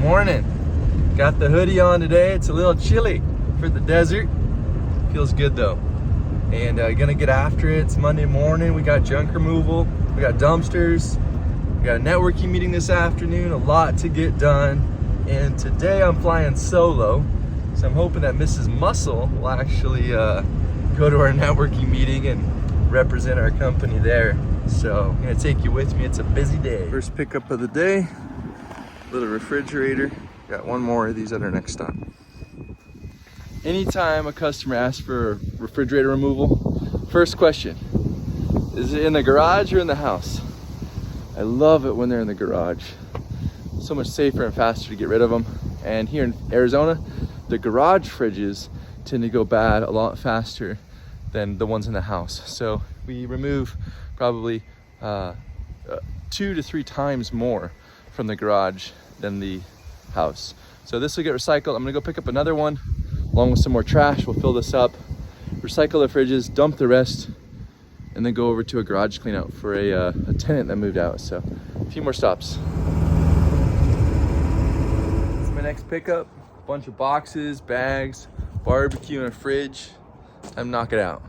Morning. Got the hoodie on today. It's a little chilly for the desert. Feels good though. And gonna get after it. It's Monday morning. We got junk removal. We got dumpsters. We got a networking meeting this afternoon. A lot to get done. And today I'm flying solo. So I'm hoping that Mrs. Muscle will actually go to our networking meeting and represent our company there. So I'm gonna take you with me. It's a busy day. First pickup of the day, little refrigerator. Got one more of these at our next stop. Anytime a customer asks for refrigerator removal, first question, is it in the garage or in the house? I love it when they're in the garage. So much safer and faster to get rid of them. And here in Arizona, the garage fridges tend to go bad a lot faster than the ones in the house. So we remove probably 2 to 3 times more from the garage than the house. So this will get recycled. I'm gonna go pick up another one along with some more trash. We'll fill this up, recycle the fridges, dump the rest, and then go over to a garage clean out for a tenant that moved out. So a few more stops. It's my next pickup. A bunch of boxes, bags, barbecue, and a fridge. Time to knock it out.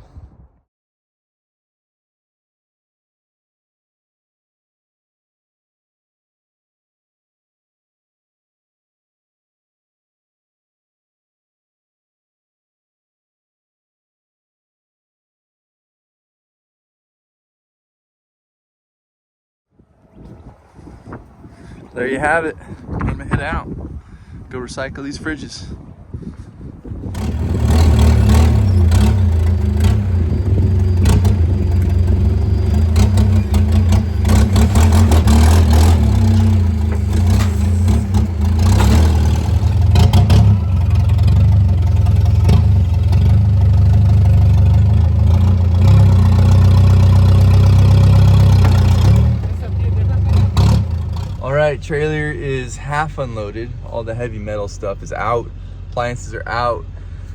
There you have it. I'm gonna head out. Go recycle these fridges. Alright, trailer is half unloaded. All the heavy metal stuff is out. Appliances are out.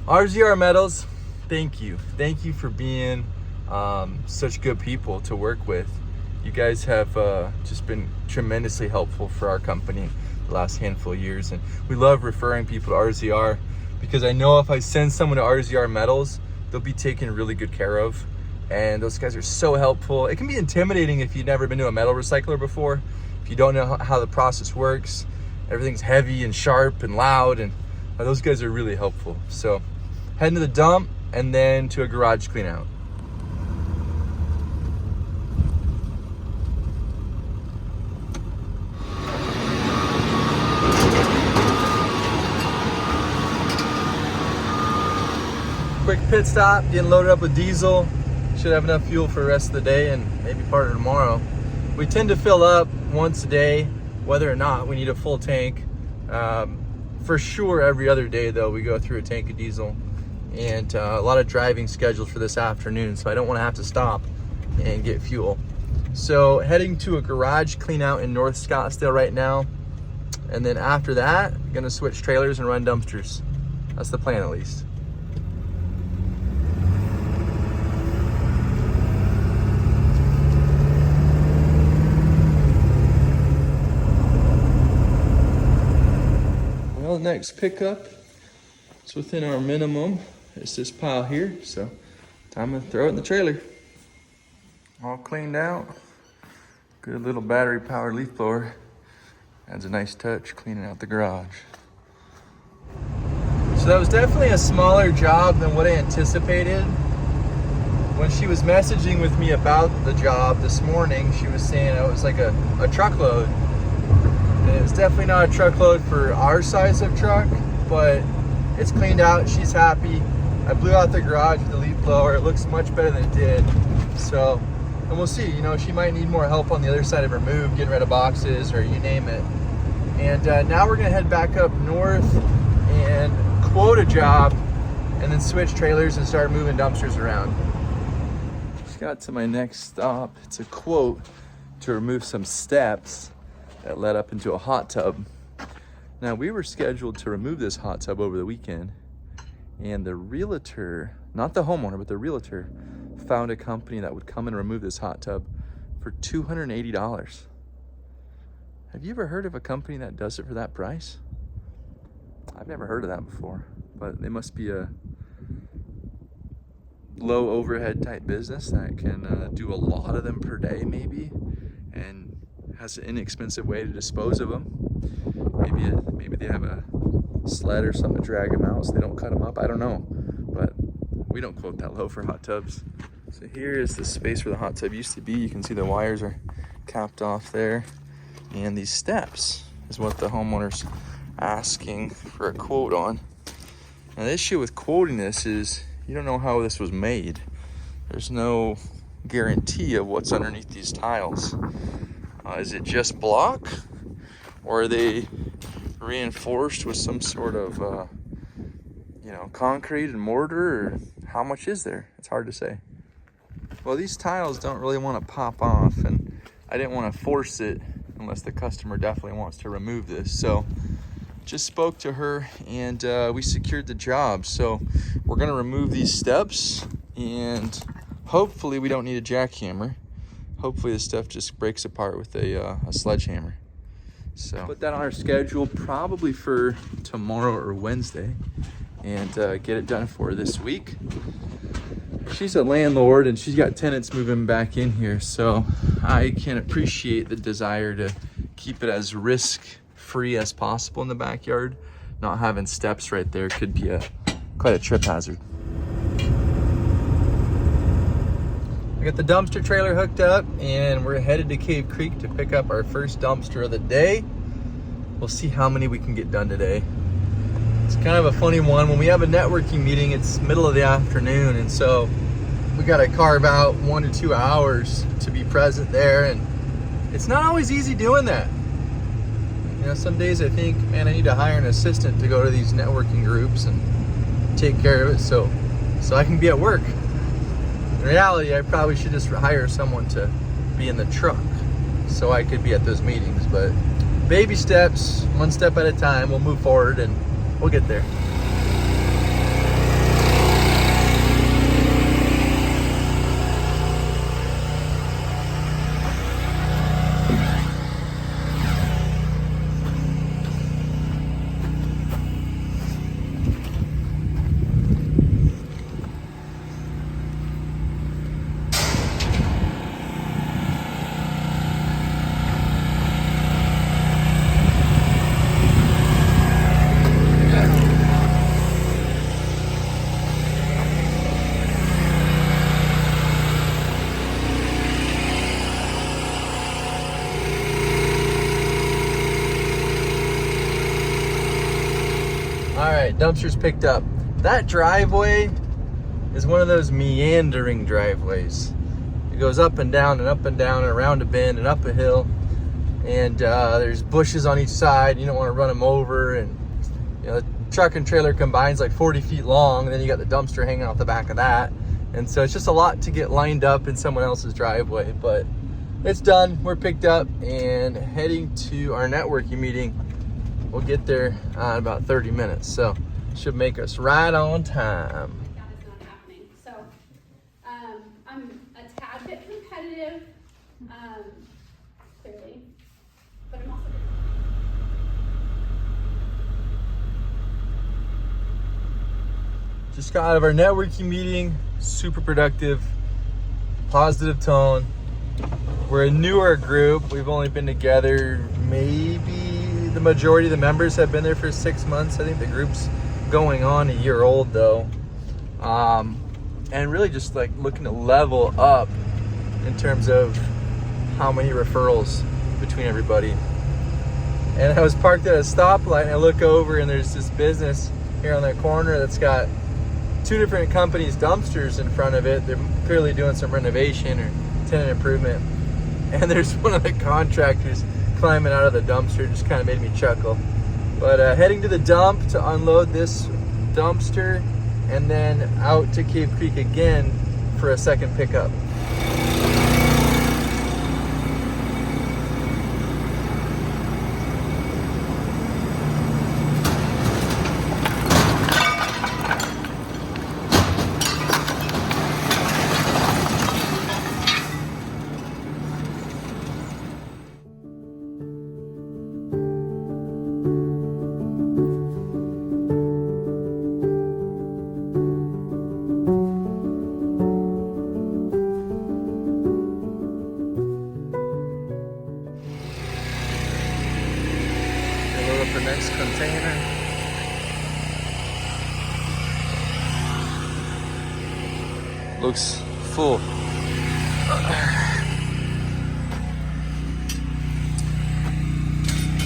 RZR Metals, thank you. Thank you for being such good people to work with. You guys have just been tremendously helpful for our company the last handful of years. And we love referring people to RZR because I know if I send someone to RZR Metals, they'll be taken really good care of. And those guys are so helpful. It can be intimidating if you've never been to a metal recycler before. If you don't know how the process works, everything's heavy and sharp and loud, and those guys are really helpful. So heading to the dump and then to a garage clean out. Quick pit stop, getting loaded up with diesel. Should have enough fuel for the rest of the day and maybe part of tomorrow. We tend to fill up once a day, whether or not we need a full tank. For sure, every other day though, we go through a tank of diesel. And a lot of driving scheduled for this afternoon, so I don't want to have to stop and get fuel. So heading to a garage clean out in North Scottsdale right now. And then after that, gonna switch trailers and run dumpsters. That's the plan at least. Well, next pickup, it's within our minimum. It's this pile here, so time to throw it in the trailer. All cleaned out. Good little battery powered leaf blower. Adds a nice touch cleaning out the garage. So that was definitely a smaller job than what I anticipated. When she was messaging with me about the job this morning, she was saying it was like a truckload. And it's definitely not a truckload for our size of truck, but it's cleaned out. She's happy. I blew out the garage with the leaf blower. It looks much better than it did. So, and we'll see. You know, she might need more help on the other side of her move, getting rid of boxes or you name it. And now we're gonna head back up north and quote a job, and then switch trailers and start moving dumpsters around. Just got to my next stop. It's a quote to remove some steps that led up into a hot tub. Now we were scheduled to remove this hot tub over the weekend, and the realtor, not the homeowner, but the realtor found a company that would come and remove this hot tub for $280. Have you ever heard of a company that does it for that price? I've never heard of that before, but they must be a low overhead type business that can do a lot of them per day maybe, and has an inexpensive way to dispose of them. Maybe they have a sled or something to drag them out so they don't cut them up. I don't know, but we don't quote that low for hot tubs. So here is the space where the hot tub used to be. You can see the wires are capped off there, and these steps is what the homeowner's asking for a quote on. Now the issue with quoting this is you don't know how this was made. There's no guarantee of what's underneath these tiles. Is it just block, or are they reinforced with some sort of concrete and mortar, or how much is there? It's hard to say. Well, these tiles don't really want to pop off, and I didn't want to force it unless the customer definitely wants to remove this. So just spoke to her, and we secured the job. So we're going to remove these steps, and hopefully we don't need a jackhammer. Hopefully this stuff just breaks apart with a sledgehammer. So put that on our schedule probably for tomorrow or Wednesday, and get it done for her this week. She's a landlord and she's got tenants moving back in here, so I can appreciate the desire to keep it as risk-free as possible in the backyard. Not having steps right there could be quite a trip hazard. I got the dumpster trailer hooked up, and we're headed to Cave Creek to pick up our first dumpster of the day. We'll see how many we can get done today. It's kind of a funny one. When we have a networking meeting, it's middle of the afternoon, and so we got to carve out 1 to 2 hours to be present there, and it's not always easy doing that. Some days I think, man, I need to hire an assistant to go to these networking groups and take care of it so I can be at work. In reality, I probably should just hire someone to be in the truck so I could be at those meetings. But baby steps, one step at a time, we'll move forward and we'll get there. All right, dumpsters picked up. That driveway is one of those meandering driveways. It goes up and down and up and down and around a bend and up a hill. And there's bushes on each side. You don't want to run them over. And the truck and trailer combines like 40 feet long. And then you got the dumpster hanging off the back of that. And so it's just a lot to get lined up in someone else's driveway. But it's done. We're picked up and heading to our networking meeting. We'll get there in about 30 minutes, so should make us right on time. That is not happening. So I'm a tad bit competitive, clearly, but I'm also just got out of our networking meeting, super productive, positive tone. We're a newer group. We've only been together maybe. The majority of the members have been there for 6 months. I think the group's going on a year old though. And really just like looking to level up in terms of how many referrals between everybody. And I was parked at a stoplight and I look over and there's this business here on the corner that's got 2 different companies' dumpsters in front of it. They're clearly doing some renovation or tenant improvement. And there's one of the contractors climbing out of the dumpster. Just kind of made me chuckle. But heading to the dump to unload this dumpster, and then out to Cave Creek again for a second pickup. for next container. Looks full.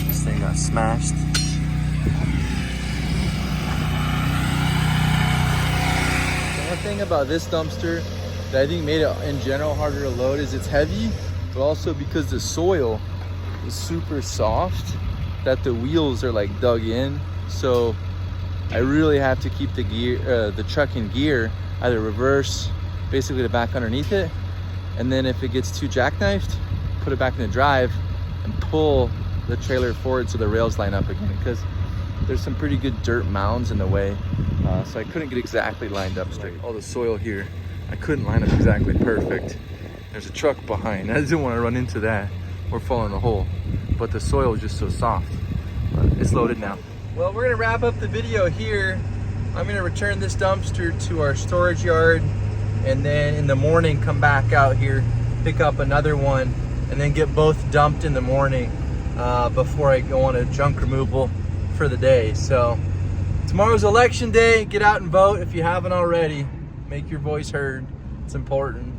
This thing got smashed. The one thing about this dumpster that I think made it in general harder to load is it's heavy, but also because the soil is super soft that the wheels are like dug in. So I really have to keep the gear, the truck in gear, either reverse, basically to back underneath it, and then if it gets too jackknifed, put it back in the drive and pull the trailer forward so the rails line up again, because there's some pretty good dirt mounds in the way, so I couldn't get exactly lined up straight. All the soil here, I couldn't line up exactly perfect. There's a truck behind. I didn't want to run into that or fall in the hole, but the soil is just so soft. But it's loaded now. Well, we're gonna wrap up the video here. I'm gonna return this dumpster to our storage yard, and then in the morning come back out here, pick up another one, and then get both dumped in the morning before I go on a junk removal for the day. So tomorrow's election day. Get out and vote if you haven't already. Make your voice heard. It's important.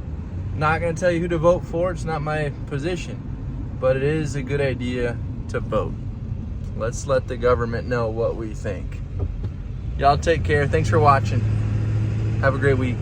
Not gonna tell you who to vote for. It's not my position, but it is a good idea to vote. Let's let the government know what we think. Y'all take care. Thanks for watching. Have a great week.